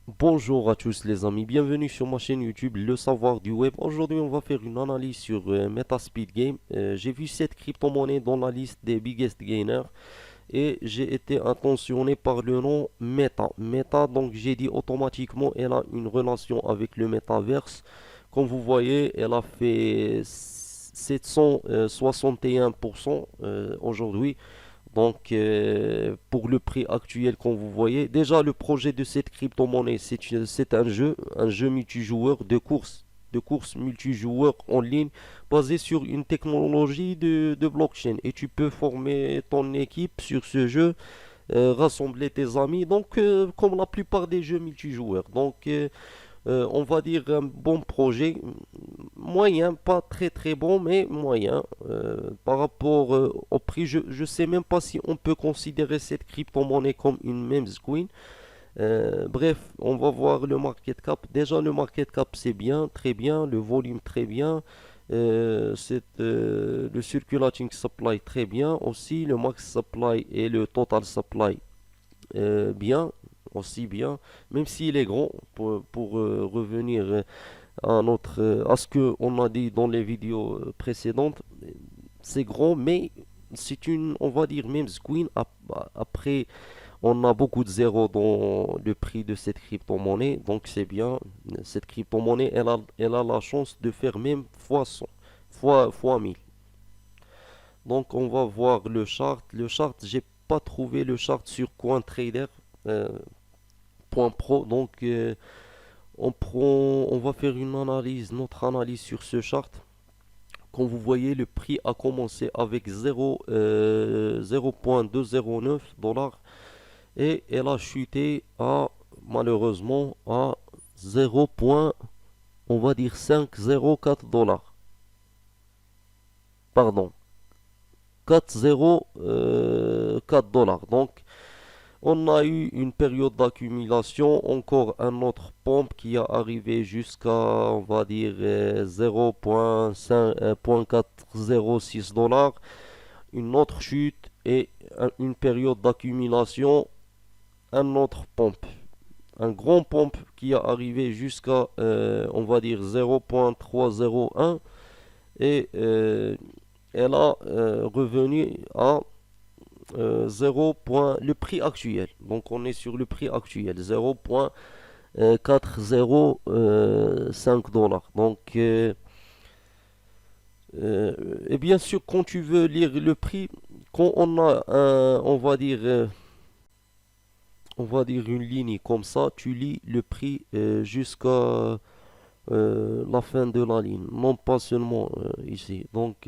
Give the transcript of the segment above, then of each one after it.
Bonjour à tous les amis, bienvenue sur ma chaîne YouTube Le Savoir du Web. Aujourd'hui on va faire une analyse sur Metaspeed Game. J'ai vu cette crypto-monnaie dans la liste des biggest gainers et j'ai été attentionné par le nom Meta. Meta, donc j'ai dit automatiquement elle a une relation avec le Metaverse. Comme vous voyez, elle a fait 761% aujourd'hui. Donc, pour le prix actuel, comme vous voyez, déjà le projet de cette crypto-monnaie, c'est un jeu multijoueur de course multijoueur en ligne, basé sur une technologie de blockchain. Et tu peux former ton équipe sur ce jeu, rassembler tes amis, donc comme la plupart des jeux multijoueurs. Donc, on va dire un bon projet, moyen, pas très très bon, mais moyen. Par rapport au prix, je ne sais même pas si on peut considérer cette crypto-monnaie comme une meme coin. Bref, on va voir le market cap. Déjà, le market cap, c'est bien, très bien. Le volume, très bien. Le circulating supply, très bien aussi. Le max supply et le total supply, bien, aussi bien. Même s'il est grand, pour revenir à ce que on a dit dans les vidéos précédentes, c'est grand, mais c'est une, on va dire, même queen. Après, on a beaucoup de zéros dans le prix de cette crypto-monnaie, donc c'est bien. Cette crypto-monnaie, elle a la chance de faire même fois 100, fois 1000. Donc on va voir le chart. Le chart, j'ai pas trouvé le chart sur CoinTrader. euh, .pro, donc on va faire une analyse, notre analyse sur ce chart. Comme vous voyez, le prix a commencé avec 0,209 dollars et elle a chuté à, malheureusement, à 0, on va dire 504 dollars. Pardon, 404 dollars. Donc, on a eu une période d'accumulation, encore un autre pompe qui a arrivé jusqu'à, on va dire, 0,406 dollars. Une autre chute et une période d'accumulation, un autre pompe. Un grand pompe qui a arrivé jusqu'à, on va dire, 0,301 et elle a revenu à 0. Le prix actuel. Donc on est sur le prix actuel, 0,405 dollars. Donc, et bien sûr, quand tu veux lire le prix, quand on a on va dire une ligne comme ça, tu lis le prix jusqu'à la fin de la ligne, non pas seulement ici. Donc,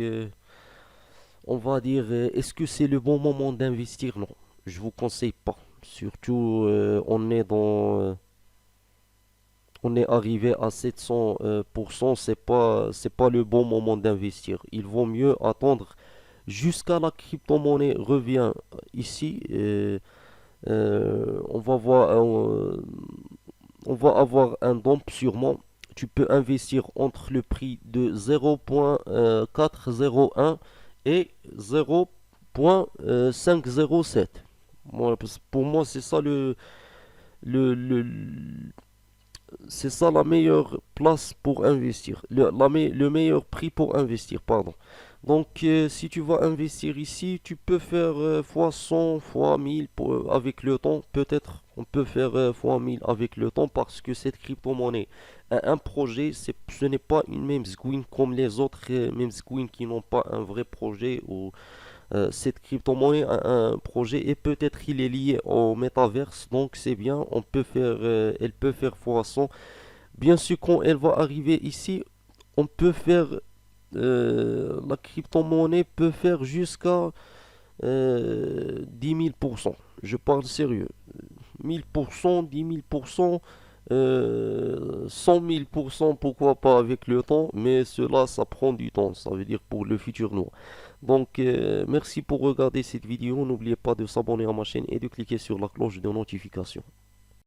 on va dire, est-ce que c'est le bon moment d'investir? Non, je vous conseille pas. Surtout, on est arrivé à 700%, c'est pas le bon moment d'investir. Il vaut mieux attendre jusqu'à la crypto-monnaie revient ici. On va voir, on va avoir un dump sûrement. Tu peux investir entre le prix de 0,401 et 0,507. Pour moi, le, c'est ça la meilleure place pour investir, le meilleur prix pour investir, pardon. Donc, si tu vas investir ici, tu peux faire fois 100, fois 1000 avec le temps. Peut-être on peut faire fois 1000 avec le temps parce que cette crypto-monnaie a un projet. Ce n'est pas une meme coin comme les autres meme coins qui n'ont pas un vrai projet ou cette crypto-monnaie a un projet et peut-être il est lié au métaverse, donc c'est bien, elle peut faire fois 100. Bien sûr, quand elle va arriver ici, on peut faire, la crypto-monnaie peut faire jusqu'à 10 000%. Je parle sérieux. 1000%, 10 000%, 100 000%, pourquoi pas avec le temps, mais cela, ça prend du temps, ça veut dire pour le futur nous. Donc, merci pour regarder cette vidéo. N'oubliez pas de s'abonner à ma chaîne et de cliquer sur la cloche de notification.